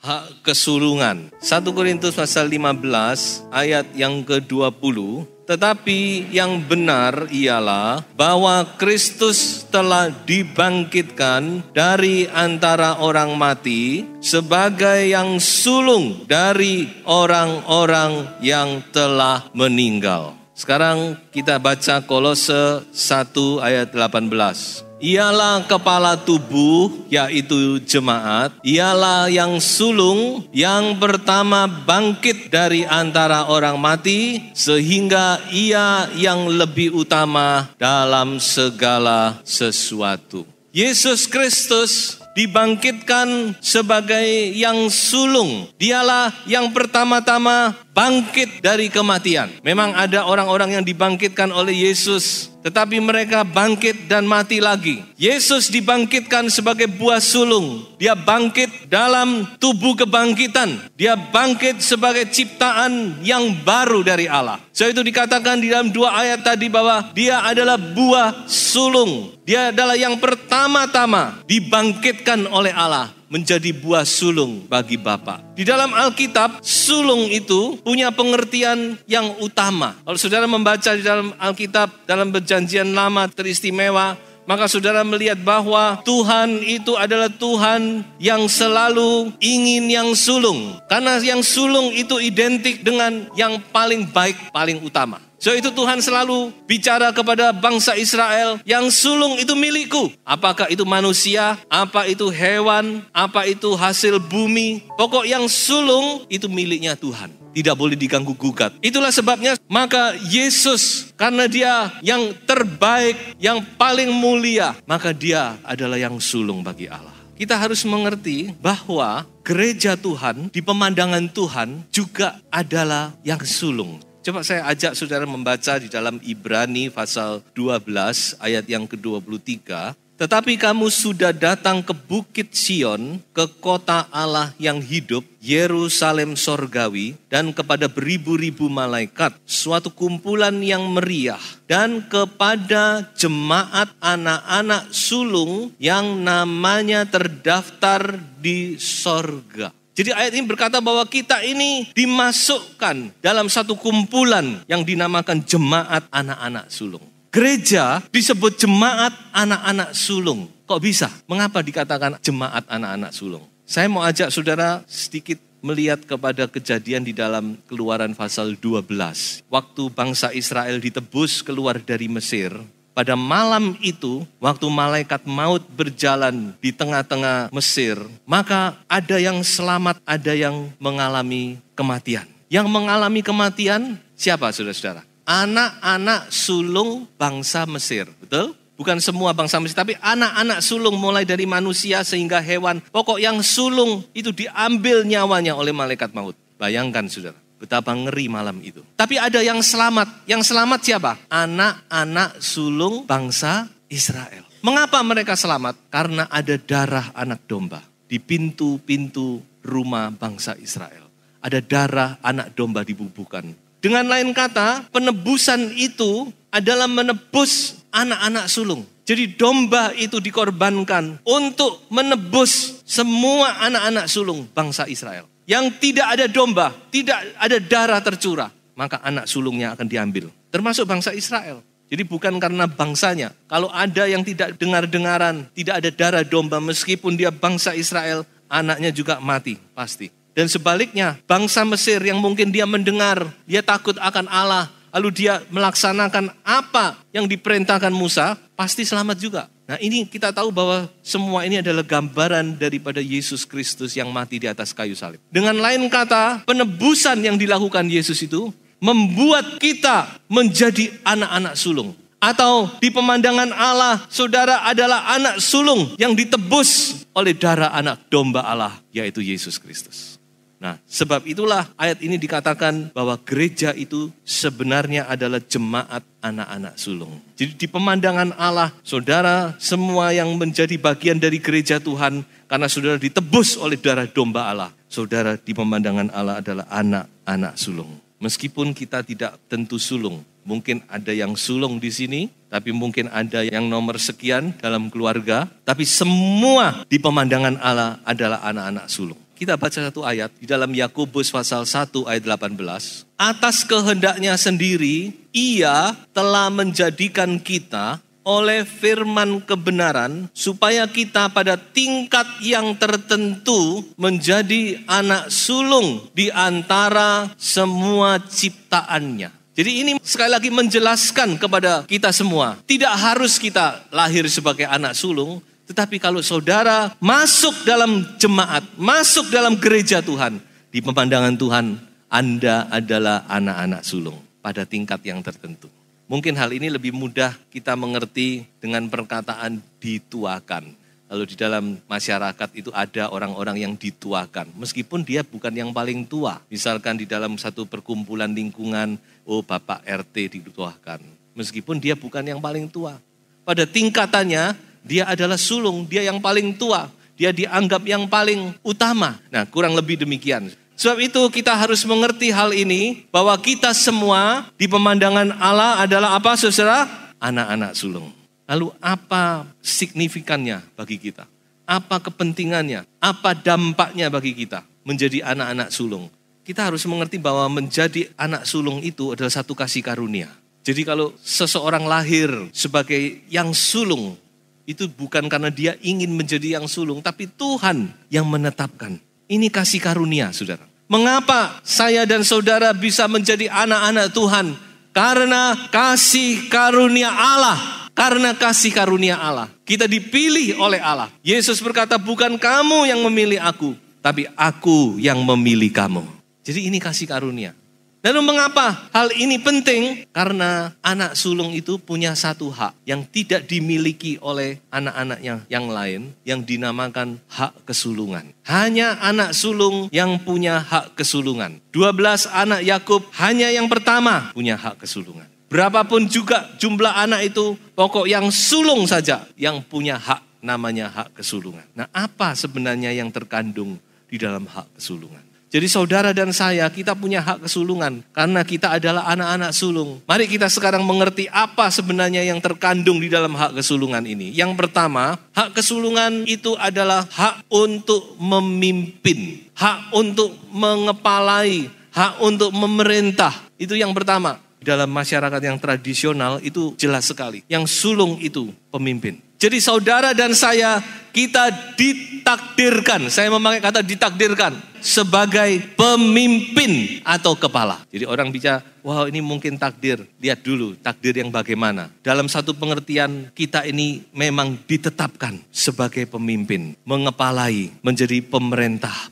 Hak kesulungan. 1 Korintus pasal 15 ayat yang ke-20. Tetapi yang benar ialah bahwa Kristus telah dibangkitkan dari antara orang mati sebagai yang sulung dari orang-orang yang telah meninggal. Sekarang kita baca Kolose 1 ayat 18. Ialah kepala tubuh, yaitu jemaat. Ialah yang sulung, yang pertama bangkit dari antara orang mati, sehingga ia yang lebih utama dalam segala sesuatu. Yesus Kristus dibangkitkan sebagai yang sulung. Dialah yang pertama-tama bangkit dari kematian. Memang ada orang-orang yang dibangkitkan oleh Yesus, tetapi mereka bangkit dan mati lagi. Yesus dibangkitkan sebagai buah sulung. Dia bangkit dalam tubuh kebangkitan. Dia bangkit sebagai ciptaan yang baru dari Allah. So itu dikatakan di dalam 2 ayat tadi bahwa dia adalah buah sulung. Dia adalah yang pertama-tama dibangkitkan oleh Allah menjadi buah sulung bagi Bapa. Di dalam Alkitab, sulung itu punya pengertian yang utama. Kalau saudara membaca di dalam Alkitab, dalam Perjanjian Lama teristimewa, maka saudara melihat bahwa Tuhan itu adalah Tuhan yang selalu ingin yang sulung. Karena yang sulung itu identik dengan yang paling baik, paling utama. So itu Tuhan selalu bicara kepada bangsa Israel, yang sulung itu milikku. Apakah itu manusia, apa itu hewan, apa itu hasil bumi. Pokok yang sulung itu miliknya Tuhan. Tidak boleh diganggu gugat. Itulah sebabnya maka Yesus, karena dia yang terbaik, yang paling mulia, maka dia adalah yang sulung bagi Allah. Kita harus mengerti bahwa gereja Tuhan, di pemandangan Tuhan juga adalah yang sulung. Coba saya ajak saudara membaca di dalam Ibrani pasal 12 ayat yang ke-23. Tetapi kamu sudah datang ke Bukit Sion, ke kota Allah yang hidup, Yerusalem sorgawi, dan kepada beribu-ribu malaikat, suatu kumpulan yang meriah, dan kepada jemaat anak-anak sulung yang namanya terdaftar di sorga. Jadi ayat ini berkata bahwa kita ini dimasukkan dalam satu kumpulan yang dinamakan jemaat anak-anak sulung. Gereja disebut jemaat anak-anak sulung. Kok bisa? Mengapa dikatakan jemaat anak-anak sulung? Saya mau ajak saudara sedikit melihat kepada kejadian di dalam Keluaran pasal 12. Waktu bangsa Israel ditebus keluar dari Mesir. Pada malam itu, waktu malaikat maut berjalan di tengah-tengah Mesir, maka ada yang selamat, ada yang mengalami kematian. Yang mengalami kematian siapa saudara-saudara? Anak-anak sulung bangsa Mesir, betul? Bukan semua bangsa Mesir, tapi anak-anak sulung mulai dari manusia sehingga hewan. Pokok yang sulung itu diambil nyawanya oleh malaikat maut. Bayangkan saudara. Betapa ngeri malam itu. Tapi ada yang selamat. Yang selamat siapa? Anak-anak sulung bangsa Israel. Mengapa mereka selamat? Karena ada darah anak domba di pintu-pintu rumah bangsa Israel. Ada darah anak domba dibubuhkan. Dengan lain kata, penebusan itu adalah menebus anak-anak sulung. Jadi domba itu dikorbankan untuk menebus semua anak-anak sulung bangsa Israel. Yang tidak ada domba, tidak ada darah tercurah, maka anak sulungnya akan diambil. Termasuk bangsa Israel. Jadi bukan karena bangsanya. Kalau ada yang tidak dengar-dengaran, tidak ada darah domba, meskipun dia bangsa Israel, anaknya juga mati, pasti. Dan sebaliknya, bangsa Mesir yang mungkin dia mendengar, dia takut akan Allah, lalu dia melaksanakan apa yang diperintahkan Musa, pasti selamat juga. Nah ini kita tahu bahwa semua ini adalah gambaran daripada Yesus Kristus yang mati di atas kayu salib. Dengan lain kata, penebusan yang dilakukan Yesus itu membuat kita menjadi anak-anak sulung. Atau di pemandangan Allah, saudara adalah anak sulung yang ditebus oleh darah anak domba Allah, yaitu Yesus Kristus. Nah, sebab itulah ayat ini dikatakan bahwa gereja itu sebenarnya adalah jemaat anak-anak sulung. Jadi di pemandangan Allah, saudara semua yang menjadi bagian dari gereja Tuhan, karena saudara ditebus oleh darah domba Allah, saudara di pemandangan Allah adalah anak-anak sulung. Meskipun kita tidak tentu sulung, mungkin ada yang sulung di sini, tapi mungkin ada yang nomor sekian dalam keluarga, tapi semua di pemandangan Allah adalah anak-anak sulung. Kita baca satu ayat di dalam Yakobus pasal 1 ayat 18. Atas kehendaknya sendiri, Ia telah menjadikan kita oleh firman kebenaran, supaya kita pada tingkat yang tertentu menjadi anak sulung di antara semua ciptaannya. Jadi ini sekali lagi menjelaskan kepada kita semua, tidak harus kita lahir sebagai anak sulung, tetapi kalau saudara masuk dalam jemaat, masuk dalam gereja Tuhan, di pemandangan Tuhan, Anda adalah anak-anak sulung pada tingkat yang tertentu. Mungkin hal ini lebih mudah kita mengerti dengan perkataan dituakan. Lalu di dalam masyarakat itu ada orang-orang yang dituakan. Meskipun dia bukan yang paling tua. Misalkan di dalam satu perkumpulan lingkungan, Bapak RT dituakan. Meskipun dia bukan yang paling tua. Pada tingkatannya, dia adalah sulung, dia yang paling tua. Dia dianggap yang paling utama. Nah, kurang lebih demikian. Sebab itu kita harus mengerti hal ini, bahwa kita semua di pemandangan Allah adalah apa, saudara? Anak-anak sulung. Lalu apa signifikannya bagi kita? Apa kepentingannya? Apa dampaknya bagi kita menjadi anak-anak sulung? Kita harus mengerti bahwa menjadi anak sulung itu adalah satu kasih karunia. Jadi kalau seseorang lahir sebagai yang sulung, itu bukan karena dia ingin menjadi yang sulung, tapi Tuhan yang menetapkan. Ini kasih karunia, saudara. Mengapa saya dan saudara bisa menjadi anak-anak Tuhan? Karena kasih karunia Allah. Karena kasih karunia Allah. Kita dipilih oleh Allah. Yesus berkata, bukan kamu yang memilih aku, tapi aku yang memilih kamu. Jadi ini kasih karunia. Lalu mengapa hal ini penting? Karena anak sulung itu punya satu hak yang tidak dimiliki oleh anak-anaknya yang lain, yang dinamakan hak kesulungan. Hanya anak sulung yang punya hak kesulungan. 12 anak Yakub, hanya yang pertama punya hak kesulungan. Berapapun juga jumlah anak itu, pokok yang sulung saja yang punya hak, namanya hak kesulungan. Nah, apa sebenarnya yang terkandung di dalam hak kesulungan? Jadi saudara dan saya, kita punya hak kesulungan karena kita adalah anak-anak sulung. Mari kita sekarang mengerti apa sebenarnya yang terkandung di dalam hak kesulungan ini. Yang pertama, hak kesulungan itu adalah hak untuk memimpin, hak untuk mengepalai, hak untuk memerintah. Itu yang pertama. Dalam masyarakat yang tradisional itu jelas sekali. Yang sulung itu pemimpin. Jadi saudara dan saya, kita ditakdirkan, saya memakai kata ditakdirkan, sebagai pemimpin atau kepala. Jadi orang bicara, wah ini mungkin takdir. Lihat dulu takdir yang bagaimana. Dalam satu pengertian, kita ini memang ditetapkan sebagai pemimpin. Mengepalai, menjadi pemerintah.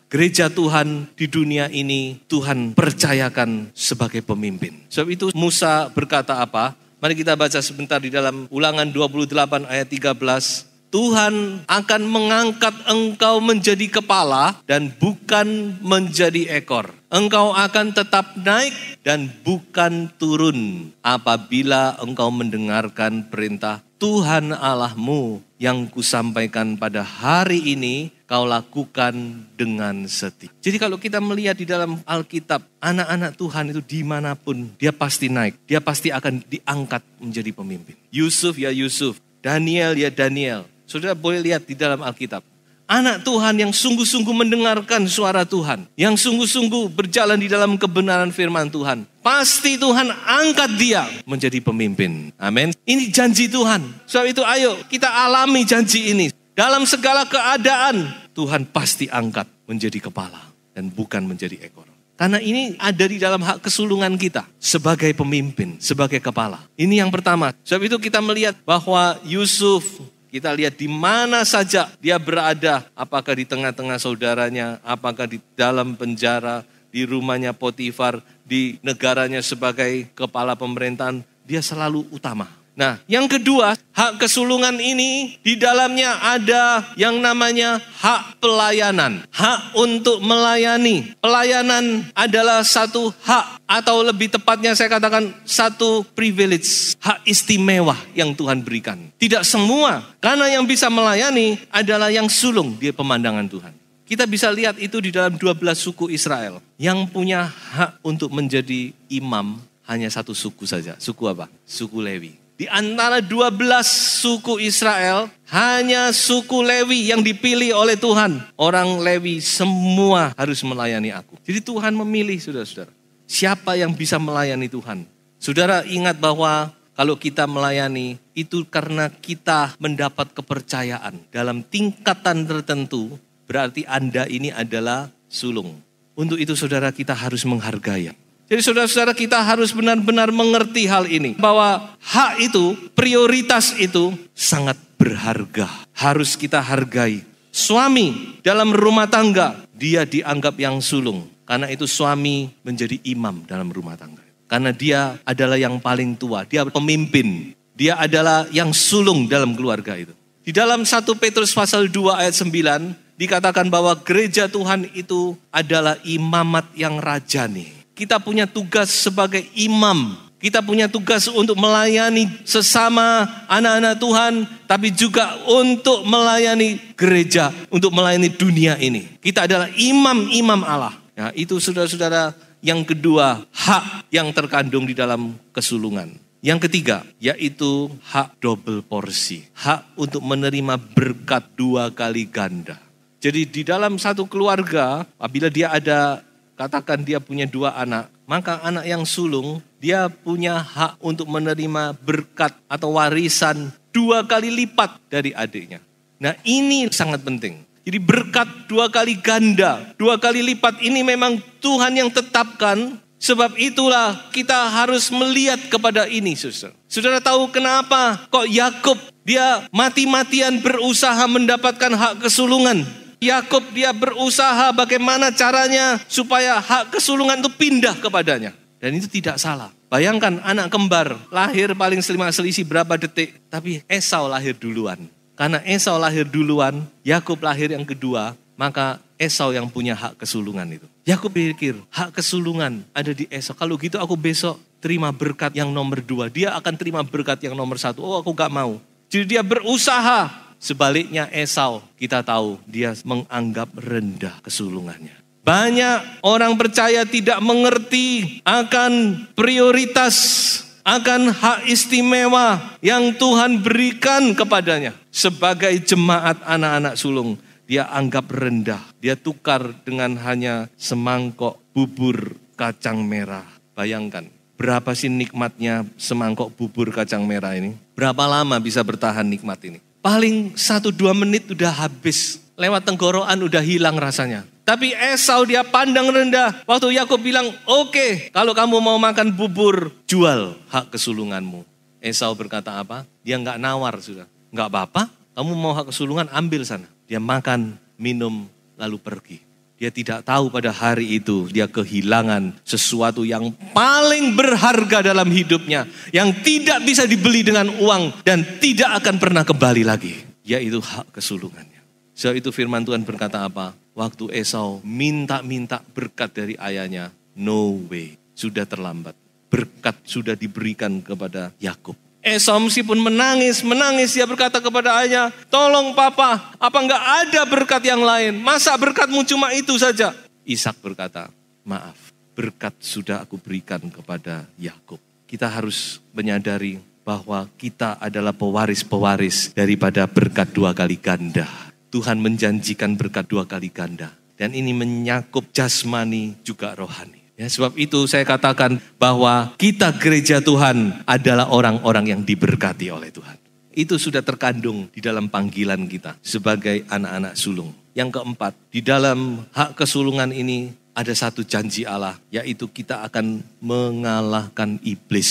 Gereja Tuhan di dunia ini Tuhan percayakan sebagai pemimpin. Sebab itu Musa berkata apa? Mari kita baca sebentar di dalam Ulangan 28 ayat 13. Tuhan akan mengangkat engkau menjadi kepala dan bukan menjadi ekor. Engkau akan tetap naik dan bukan turun apabila engkau mendengarkan perintah Tuhan Allahmu yang kusampaikan pada hari ini, kau lakukan dengan setia. Jadi kalau kita melihat di dalam Alkitab, anak-anak Tuhan itu dimanapun, dia pasti naik. Dia pasti akan diangkat menjadi pemimpin. Yusuf ya Yusuf, Daniel ya Daniel. Saudara boleh lihat di dalam Alkitab. Anak Tuhan yang sungguh-sungguh mendengarkan suara Tuhan. Yang sungguh-sungguh berjalan di dalam kebenaran firman Tuhan. Pasti Tuhan angkat dia menjadi pemimpin. Amin. Ini janji Tuhan. Sebab itu ayo kita alami janji ini. Dalam segala keadaan Tuhan pasti angkat menjadi kepala dan bukan menjadi ekor. Karena ini ada di dalam hak kesulungan kita sebagai pemimpin, sebagai kepala. Ini yang pertama. Sebab itu kita melihat bahwa Yusuf, kita lihat di mana saja dia berada, apakah di tengah-tengah saudaranya, apakah di dalam penjara, di rumahnya Potifar, di negaranya sebagai kepala pemerintahan, dia selalu utama. Nah, yang kedua, hak kesulungan ini di dalamnya ada yang namanya hak pelayanan. Hak untuk melayani. Pelayanan adalah satu hak, atau lebih tepatnya saya katakan satu privilege. Hak istimewa yang Tuhan berikan. Tidak semua, karena yang bisa melayani adalah yang sulung di pemandangan Tuhan. Kita bisa lihat itu di dalam 12 suku Israel. Yang punya hak untuk menjadi imam hanya satu suku saja. Suku apa? Suku Lewi. Di antara 12 suku Israel, hanya suku Lewi yang dipilih oleh Tuhan. Orang Lewi semua harus melayani aku. Jadi Tuhan memilih, saudara-saudara. Siapa yang bisa melayani Tuhan? Saudara ingat bahwa kalau kita melayani, itu karena kita mendapat kepercayaan. Dalam tingkatan tertentu, berarti Anda ini adalah sulung. Untuk itu saudara kita harus menghargai. Jadi saudara-saudara kita harus benar-benar mengerti hal ini. Bahwa hak itu, prioritas itu sangat berharga. Harus kita hargai. Suami dalam rumah tangga, dia dianggap yang sulung. Karena itu suami menjadi imam dalam rumah tangga. Karena dia adalah yang paling tua, dia pemimpin. Dia adalah yang sulung dalam keluarga itu. Di dalam 1 Petrus pasal 2 ayat 9, dikatakan bahwa gereja Tuhan itu adalah imamat yang rajani. Kita punya tugas sebagai imam. Kita punya tugas untuk melayani sesama anak-anak Tuhan. Tapi juga untuk melayani gereja. Untuk melayani dunia ini. Kita adalah imam-imam Allah. Nah, itu saudara-saudara yang kedua. Hak yang terkandung di dalam kesulungan. Yang ketiga, yaitu hak double porsi. Hak untuk menerima berkat 2 kali ganda. Jadi di dalam satu keluarga, apabila dia ada, katakan dia punya 2 anak, maka anak yang sulung, dia punya hak untuk menerima berkat atau warisan 2 kali lipat dari adiknya. Nah ini sangat penting. Jadi berkat 2 kali ganda, 2 kali lipat ini memang Tuhan yang tetapkan. Sebab itulah kita harus melihat kepada ini, saudara. Saudara tahu kenapa kok Yakub dia mati-matian berusaha mendapatkan hak kesulungan. Yakub dia berusaha bagaimana caranya supaya hak kesulungan itu pindah kepadanya. Dan itu tidak salah. Bayangkan anak kembar lahir paling selisih berapa detik. Tapi Esau lahir duluan. Karena Esau lahir duluan, Yakub lahir yang kedua, maka Esau yang punya hak kesulungan itu. Yakub pikir hak kesulungan ada di Esau. Kalau gitu aku besok terima berkat yang nomor 2. Dia akan terima berkat yang nomor 1. Oh aku gak mau. Jadi dia berusaha. Sebaliknya Esau, kita tahu dia menganggap rendah kesulungannya. Banyak orang percaya tidak mengerti akan prioritas, akan hak istimewa yang Tuhan berikan kepadanya. Sebagai jemaat anak-anak sulung, dia anggap rendah. Dia tukar dengan hanya semangkok bubur kacang merah. Bayangkan, berapa sih nikmatnya semangkok bubur kacang merah ini? Berapa lama bisa bertahan nikmat ini? Paling 1-2 menit udah habis. Lewat tenggorokan udah hilang rasanya. Tapi Esau dia pandang rendah. Waktu Yakub bilang, oke, kalau kamu mau makan bubur, jual hak kesulunganmu. Esau berkata apa? Dia gak nawar sudah. Gak apa-apa, kamu mau hak kesulungan ambil sana. Dia makan, minum, lalu pergi. Dia tidak tahu pada hari itu dia kehilangan sesuatu yang paling berharga dalam hidupnya. Yang tidak bisa dibeli dengan uang dan tidak akan pernah kembali lagi. Yaitu hak kesulungannya. Sebab itu firman Tuhan berkata apa? Waktu Esau minta-minta berkat dari ayahnya. No way, sudah terlambat. Berkat sudah diberikan kepada Yakub. Esau meskipun menangis dia berkata kepada ayahnya, tolong papa, apa enggak ada berkat yang lain? Masa berkatmu cuma itu saja? Ishak berkata, maaf, berkat sudah aku berikan kepada Yakub. Kita harus menyadari bahwa kita adalah pewaris-pewaris daripada berkat 2 kali ganda. Tuhan menjanjikan berkat 2 kali ganda. Dan ini menyakup jasmani juga rohani. Ya, sebab itu saya katakan bahwa kita gereja Tuhan adalah orang-orang yang diberkati oleh Tuhan. Itu sudah terkandung di dalam panggilan kita sebagai anak-anak sulung. Yang keempat, di dalam hak kesulungan ini ada satu janji Allah, yaitu kita akan mengalahkan iblis.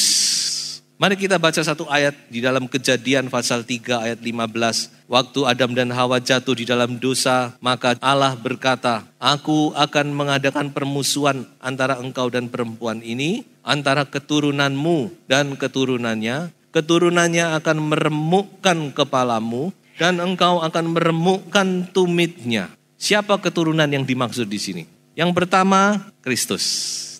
Mari kita baca satu ayat di dalam Kejadian pasal 3 ayat 15. Waktu Adam dan Hawa jatuh di dalam dosa, maka Allah berkata, aku akan mengadakan permusuhan antara engkau dan perempuan ini, antara keturunanmu dan keturunannya. Keturunannya akan meremukkan kepalamu dan engkau akan meremukkan tumitnya. Siapa keturunan yang dimaksud di sini? Yang pertama, Kristus.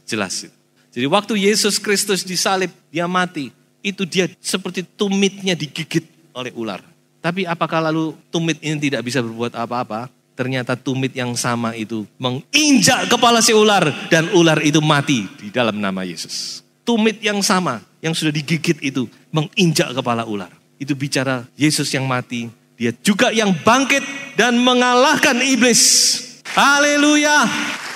Jelas itu. Jadi waktu Yesus Kristus disalib, dia mati. Itu dia seperti tumitnya digigit oleh ular. Tapi apakah lalu tumit ini tidak bisa berbuat apa-apa? Ternyata tumit yang sama itu menginjak kepala si ular. Dan ular itu mati di dalam nama Yesus. Tumit yang sama yang sudah digigit itu menginjak kepala ular. Itu bicara Yesus yang mati. Dia juga yang bangkit dan mengalahkan iblis. Haleluya.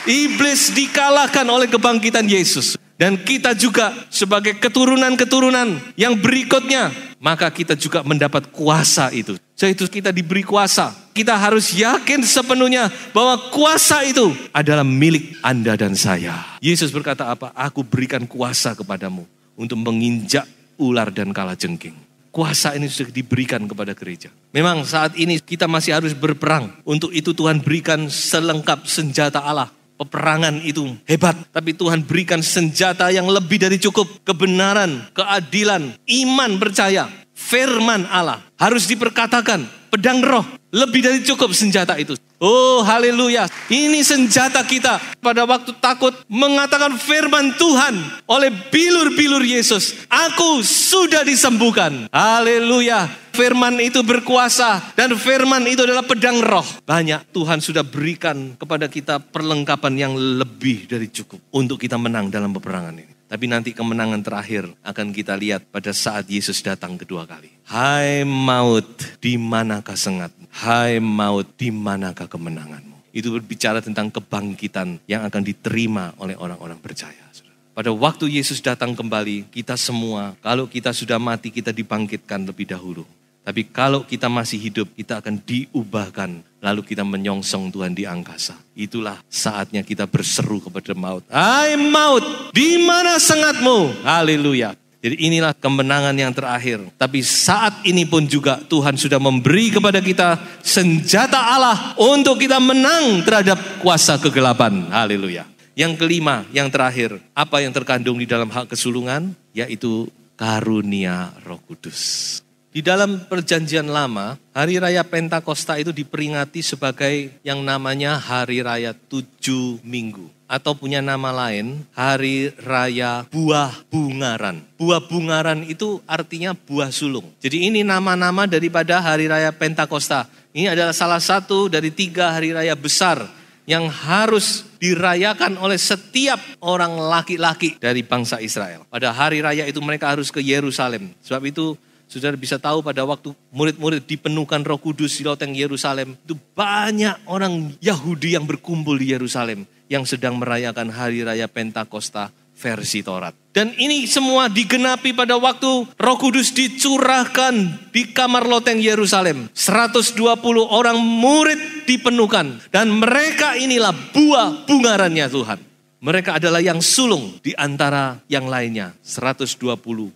Iblis dikalahkan oleh kebangkitan Yesus. Dan kita juga sebagai keturunan-keturunan yang berikutnya, maka kita juga mendapat kuasa itu. Yaitu kita diberi kuasa. Kita harus yakin sepenuhnya bahwa kuasa itu adalah milik Anda dan saya. Yesus berkata apa? Aku berikan kuasa kepadamu untuk menginjak ular dan kalajengking. Kuasa ini sudah diberikan kepada gereja. Memang saat ini kita masih harus berperang. Untuk itu Tuhan berikan selengkap senjata Allah. Peperangan itu hebat, tapi Tuhan berikan senjata yang lebih dari cukup. Kebenaran, keadilan, iman percaya, firman Allah. Harus diperkatakan, pedang roh, lebih dari cukup senjata itu. Oh haleluya, ini senjata kita pada waktu takut mengatakan firman Tuhan oleh bilur-bilur Yesus. Aku sudah disembuhkan. Haleluya, firman itu berkuasa dan firman itu adalah pedang roh. Banyak Tuhan sudah berikan kepada kita perlengkapan yang lebih dari cukup untuk kita menang dalam peperangan ini. Tapi nanti kemenangan terakhir akan kita lihat pada saat Yesus datang kedua kali. Hai maut, di manakah sengatmu? Hai maut, di manakah kemenanganmu? Itu berbicara tentang kebangkitan yang akan diterima oleh orang-orang percaya. Pada waktu Yesus datang kembali, kita semua, kalau kita sudah mati, kita dibangkitkan lebih dahulu. Tapi kalau kita masih hidup, kita akan diubahkan. Lalu kita menyongsong Tuhan di angkasa. Itulah saatnya kita berseru kepada maut. Hai maut, di mana sengatmu? Haleluya. Jadi inilah kemenangan yang terakhir. Tapi saat ini pun juga Tuhan sudah memberi kepada kita senjata Allah untuk kita menang terhadap kuasa kegelapan. Haleluya. Yang kelima, yang terakhir. Apa yang terkandung di dalam hak kesulungan? Yaitu karunia Roh Kudus. Di dalam perjanjian lama, hari raya Pentakosta itu diperingati sebagai yang namanya hari raya 7 minggu. Atau punya nama lain, hari raya buah bungaran. Buah bungaran itu artinya buah sulung. Jadi ini nama-nama daripada hari raya Pentakosta. Ini adalah salah satu dari 3 hari raya besar yang harus dirayakan oleh setiap orang laki-laki dari bangsa Israel. Pada hari raya itu mereka harus ke Yerusalem. Sebab itu Saudara bisa tahu pada waktu murid-murid dipenuhkan Roh Kudus di loteng Yerusalem, itu banyak orang Yahudi yang berkumpul di Yerusalem yang sedang merayakan hari raya Pentakosta versi Taurat. Dan ini semua digenapi pada waktu Roh Kudus dicurahkan di kamar loteng Yerusalem. 120 orang murid dipenuhkan dan mereka inilah buah bungarannya Tuhan. Mereka adalah yang sulung di antara yang lainnya. 120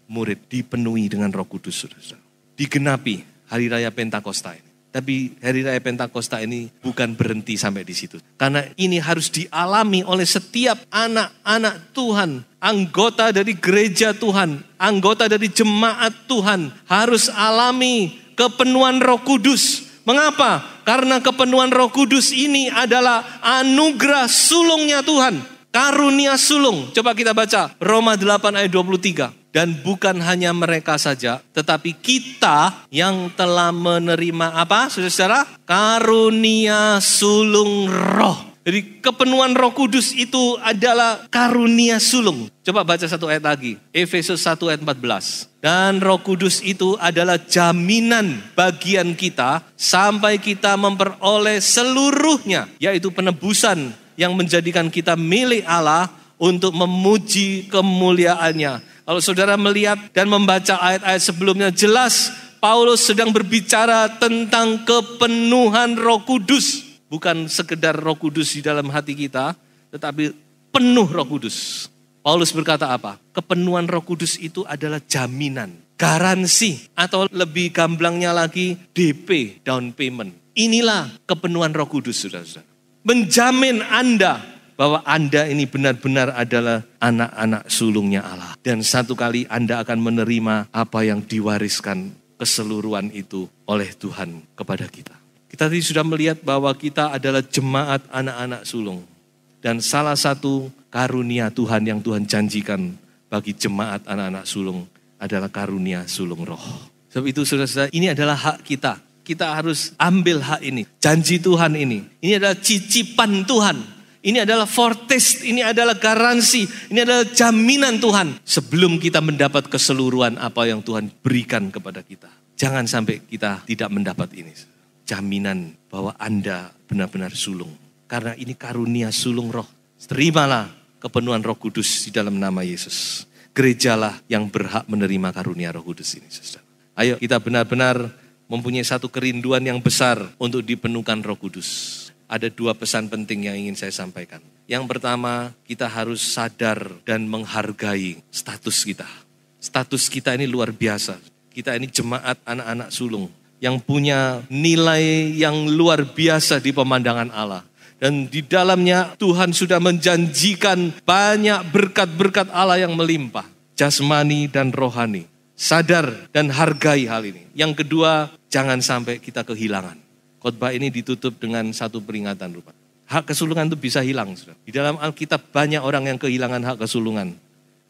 murid dipenuhi dengan Roh Kudus. Digenapi hari raya Pentakosta ini. Tapi hari raya Pentakosta ini bukan berhenti sampai di situ. Karena ini harus dialami oleh setiap anak-anak Tuhan. Anggota dari gereja Tuhan. Anggota dari jemaat Tuhan. Harus alami kepenuhan Roh Kudus. Mengapa? Karena kepenuhan Roh Kudus ini adalah anugerah sulungnya Tuhan. Karunia sulung. Coba kita baca Roma 8 ayat 23. Dan bukan hanya mereka saja, tetapi kita yang telah menerima apa? Saudara-saudara? Karunia sulung roh. Jadi kepenuhan Roh Kudus itu adalah karunia sulung. Coba baca satu ayat lagi. Efesus 1 ayat 14. Dan Roh Kudus itu adalah jaminan bagian kita sampai kita memperoleh seluruhnya, yaitu penebusan yang menjadikan kita milik Allah untuk memuji kemuliaannya. Kalau saudara melihat dan membaca ayat-ayat sebelumnya, jelas Paulus sedang berbicara tentang kepenuhan Roh Kudus. Bukan sekedar Roh Kudus di dalam hati kita, tetapi penuh Roh Kudus. Paulus berkata apa? Kepenuhan Roh Kudus itu adalah jaminan, garansi, atau lebih gamblangnya lagi DP, down payment. Inilah kepenuhan Roh Kudus, saudara-saudara. Menjamin Anda bahwa Anda ini benar-benar adalah anak-anak sulungnya Allah. Dan satu kali Anda akan menerima apa yang diwariskan keseluruhan itu oleh Tuhan kepada kita. Kita tadi sudah melihat bahwa kita adalah jemaat anak-anak sulung. Dan salah satu karunia Tuhan yang Tuhan janjikan bagi jemaat anak-anak sulung adalah karunia sulung roh. Sebab itu saudara-saudara, ini adalah hak kita. Kita harus ambil hak ini. Janji Tuhan ini. Ini adalah cicipan Tuhan. Ini adalah foretaste, ini adalah garansi, ini adalah jaminan Tuhan. Sebelum kita mendapat keseluruhan apa yang Tuhan berikan kepada kita. Jangan sampai kita tidak mendapat ini. Jaminan bahwa Anda benar-benar sulung. Karena ini karunia sulung roh. Terimalah kepenuhan Roh Kudus di dalam nama Yesus. Gerejalah yang berhak menerima karunia Roh Kudus ini. Saudara. Ayo kita benar-benar mempunyai satu kerinduan yang besar untuk dipenuhkan Roh Kudus. Ada 2 pesan penting yang ingin saya sampaikan. Yang pertama, kita harus sadar dan menghargai status kita. Status kita ini luar biasa. Kita ini jemaat anak-anak sulung yang punya nilai yang luar biasa di pemandangan Allah. Dan di dalamnya Tuhan sudah menjanjikan banyak berkat-berkat Allah yang melimpah. Jasmani dan rohani. Sadar dan hargai hal ini. Yang kedua, jangan sampai kita kehilangan. Khotbah ini ditutup dengan satu peringatan. Hak kesulungan itu bisa hilang. Di dalam Alkitab banyak orang yang kehilangan hak kesulungan.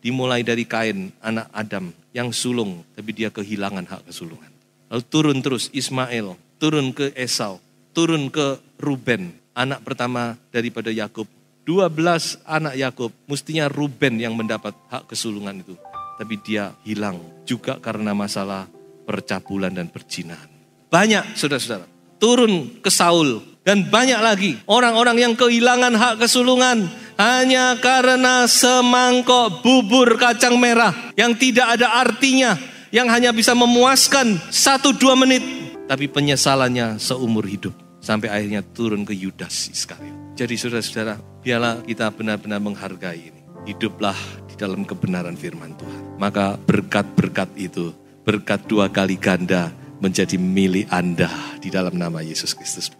Dimulai dari Kain, anak Adam, yang sulung. Tapi dia kehilangan hak kesulungan. Lalu turun terus Ismail, turun ke Esau, turun ke Ruben. Anak pertama daripada Yakub. 12 anak Yakub, mestinya Ruben yang mendapat hak kesulungan itu. Tapi dia hilang juga karena masalah percabulan dan perzinahan. Banyak saudara-saudara, turun ke Saul. Dan banyak lagi orang-orang yang kehilangan hak kesulungan. Hanya karena semangkok bubur kacang merah yang tidak ada artinya. Yang hanya bisa memuaskan 1-2 menit. Tapi penyesalannya seumur hidup. Sampai akhirnya turun ke Yudas Iskariot. Jadi saudara-saudara, biarlah kita benar-benar menghargai ini. Hiduplah di dalam kebenaran firman Tuhan. Maka berkat-berkat itu, berkat 2 kali ganda menjadi milik Anda di dalam nama Yesus Kristus.